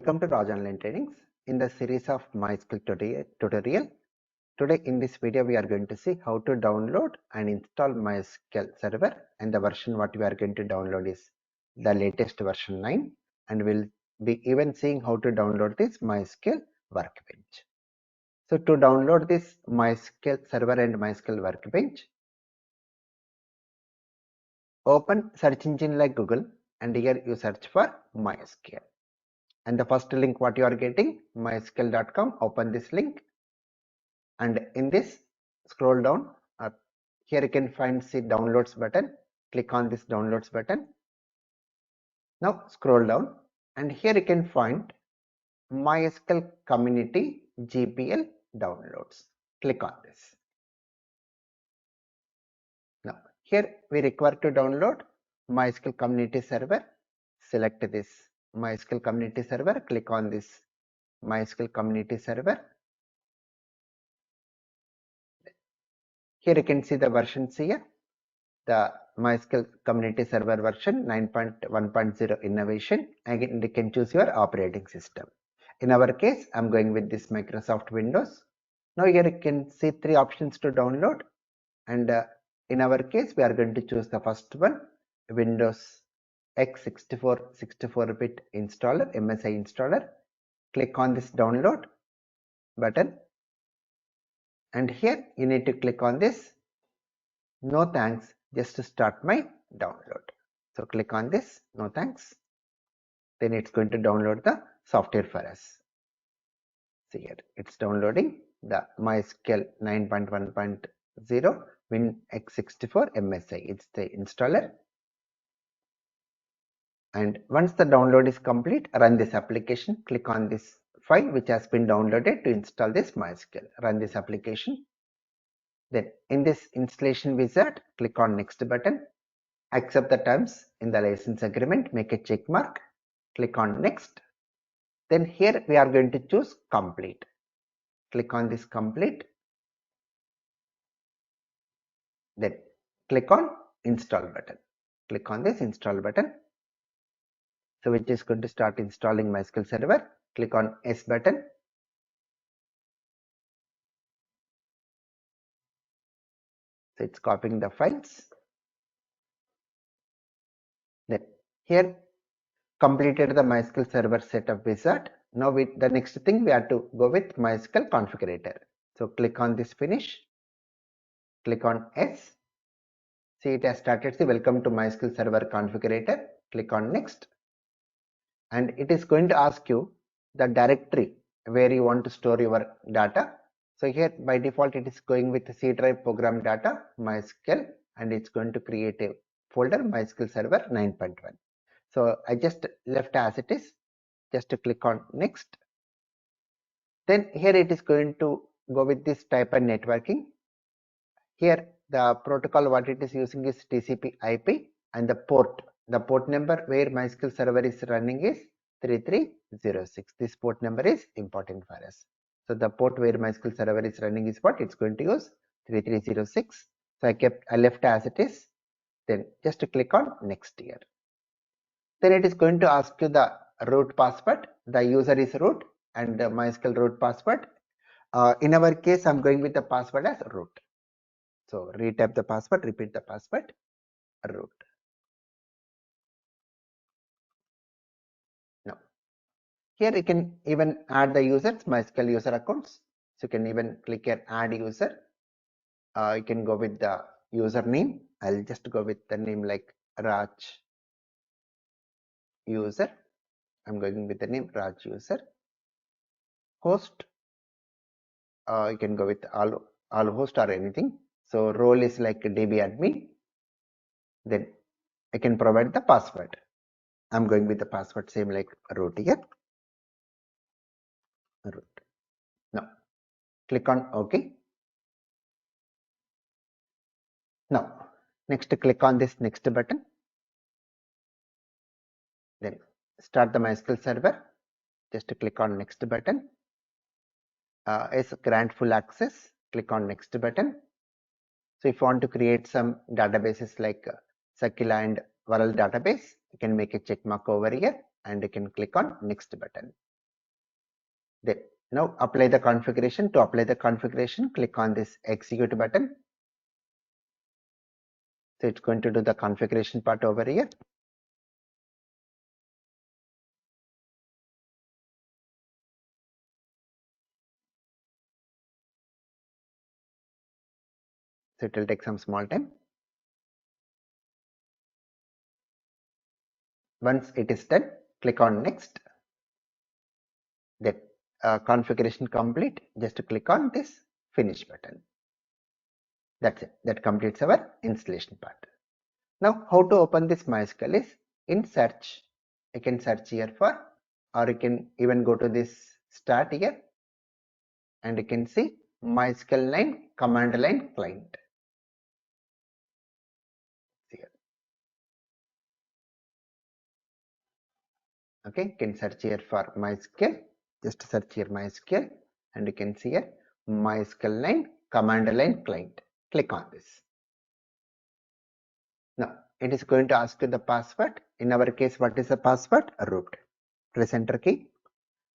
Welcome to Raj Online Trainings. In the series of MySQL tutorial, today in this video we are going to see how to download and install MySQL server, and the version what we are going to download is the latest version 9, and we'll be even seeing how to download this MySQL Workbench. So to download this MySQL server and MySQL Workbench, open search engine like Google, and here you search for MySQL. And the first link what you are getting, mysql.com, open this link, and in this scroll down, here you can find see downloads button. Click on this downloads button. Now scroll down, and here you can find MySQL community GPL downloads. Click on this. Now here we require to download MySQL community server. Select this MySQL community server. Click on this MySQL community server. Here you can see the versions here. The MySQL community server version 9.1.0 innovation, and you can choose your operating system. In our case, I'm going with this Microsoft Windows. Now here you can see three options to download, and in our case we are going to choose the first one, Windows x64 64-bit installer, MSI installer. Click on this download button, and here you need to click on this no thanks, just to start my download. So click on this no thanks, then it's going to download the software for us. See here it's downloading the MySQL 9.1.0 Win x64 MSI. It's the installer, and once the download is complete, run this application. Click on this file which has been downloaded to install this MySQL. Run this application. Then in this installation wizard, click on next button. Accept the terms in the license agreement, make a check mark, click on next. Then here we are going to choose complete. Click on this complete. Then click on install button. Click on this install button. So which is going to start installing MySQL server. Click on S button. So it's copying the files. Then here completed the MySQL server setup wizard. Now with the next thing we have to go with MySQL configurator. So click on this finish. Click on S. See it has started. See welcome to MySQL server configurator. Click on next, and it is going to ask you the directory where you want to store your data. So here by default it is going with C drive program data MySQL, and it's going to create a folder MySQL server 9.1. So I just left as it is. Just to click on next. Then here it is going to go with this type and networking. Here the protocol what it is using is TCP IP, and the port number where MySQL server is running is 3306. This port number is important for us. So the port where MySQL server is running is what it's going to use, 3306. So I left as it is. Then just to click on next here. Then it is going to ask you the root password. The user is root and the MySQL root password. In our case, I'm going with the password as root. So retype the password, repeat the password, root. Now here you can even add the users, MySQL user accounts. So you can even click here add user. You can go with the username. I'll just go with the name like Raj user. I'm going with the name Raj user. Host, you can go with all host or anything. So role is like DB admin. Then I can provide the password. I'm going with the password same like root here. Root. Now click on OK. Now next click on this next button. Then start the MySQL server. Just to click on next button. Is grant full access. Click on next button. So if you want to create some databases like Sakila and Varal database, you can make a check mark over here, and you can click on next button. Then now apply the configuration. To apply the configuration, click on this execute button. So it's going to do the configuration part over here. So it will take some small time. Once it is done, click on next. Then configuration complete. Just to click on this finish button. That's it. That completes our installation part. Now how to open this MySQL is in search. You can search here for, or you can even go to this start here and you can see MySQL line command line client. Here. Okay, you can search here for MySQL. Just search here MySQL and you can see here MySQL line command line client. Click on this. Now it is going to ask you the password. In our case, what is the password? Root. Press enter key.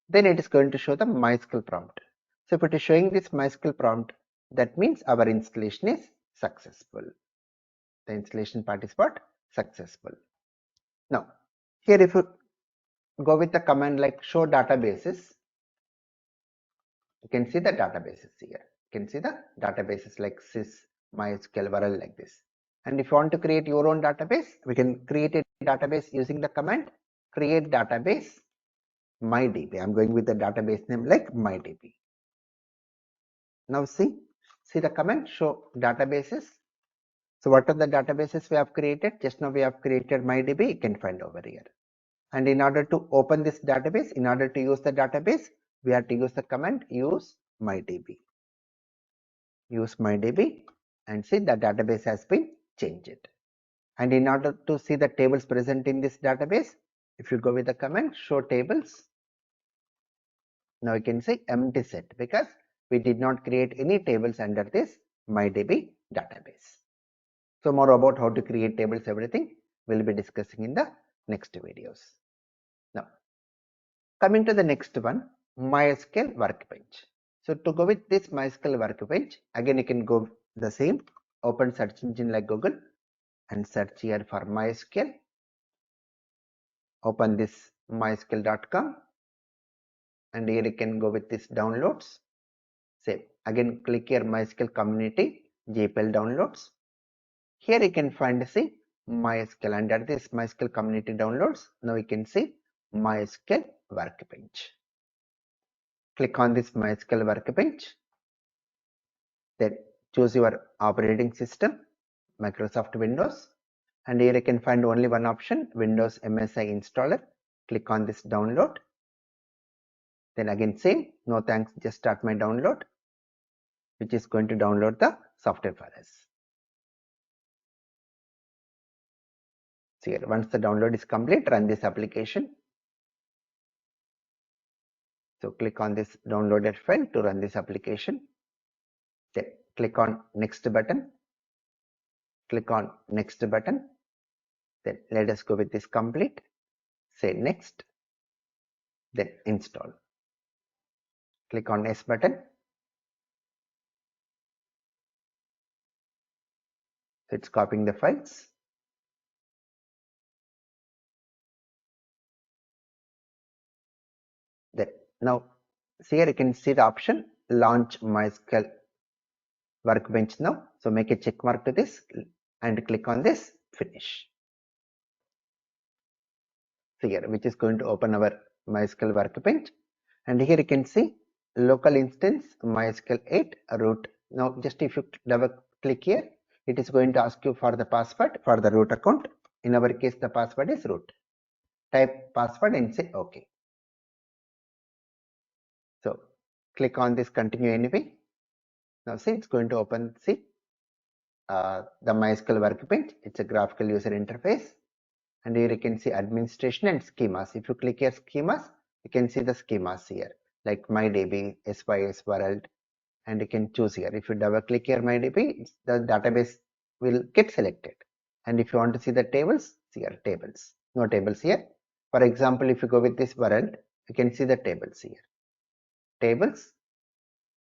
Then it is going to show the MySQL prompt. So if it is showing this MySQL prompt, that means our installation is successful. The installation part is what? Successful. Now here if you go with the command like show databases, you can see the databases here. You can see the databases like sys, MySQL, Varel like this. And if you want to create your own database, we can create a database using the command create database MyDB. I'm going with the database name like MyDB. Now see the command show databases. So what are the databases we have created? Just now we have created MyDB. You can find over here. And in order to open this database, in order to use the database, we have to use the command use MyDB. Use MyDB and see the database has been changed. And in order to see the tables present in this database, if you go with the command show tables, now you can say empty set because we did not create any tables under this MyDB database. So more about how to create tables, everything we'll be discussing in the next videos. Now coming to the next one, MySQL Workbench. So to go with this MySQL Workbench, again you can go the same, open search engine like Google and search here for MySQL. Open this mysql.com and here you can go with this downloads. Same, again click here MySQL community GPL downloads. Here you can find see MySQL under this MySQL community downloads. Now you can see MySQL Workbench. Click on this MySQL Workbench. Then choose your operating system, Microsoft Windows. And here you can find only one option, Windows MSI installer. Click on this download. Then again same, no thanks, just start my download, which is going to download the software for us. So here, once the download is complete, run this application. So click on this downloaded file to run this application. Then click on next button. Click on next button. Then let us go with this complete. Say next. Then install. Click on yes button. So it's copying the files. Then now see here you can see the option launch MySQL Workbench now. So make a check mark to this and click on this finish. So here which is going to open our MySQL Workbench, and here you can see local instance MySQL 8 root. Now just if you double click here, it is going to ask you for the password for the root account. In our case the password is root. Type password and say OK. So click on this continue anyway. Now see it's going to open see the MySQL Workbench. It's a graphical user interface, and here you can see administration and schemas. If you click here schemas, you can see the schemas here like MyDB, SYS, World, and you can choose here. If you double click here MyDB, the database will get selected. And if you want to see the tables, see here tables. No tables here. For example, if you go with this World, you can see the tables here. tables,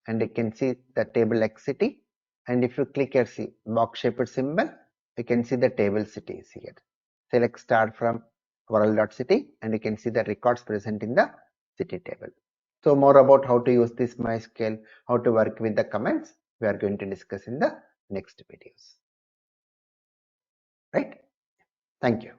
and you can see the table X city. And if you click here, see box shaped symbol, you can see the table cities here. Select start from world.city and you can see the records present in the city table. So more about how to use this MySQL, how to work with the commands, we are going to discuss in the next videos. Right? Thank you.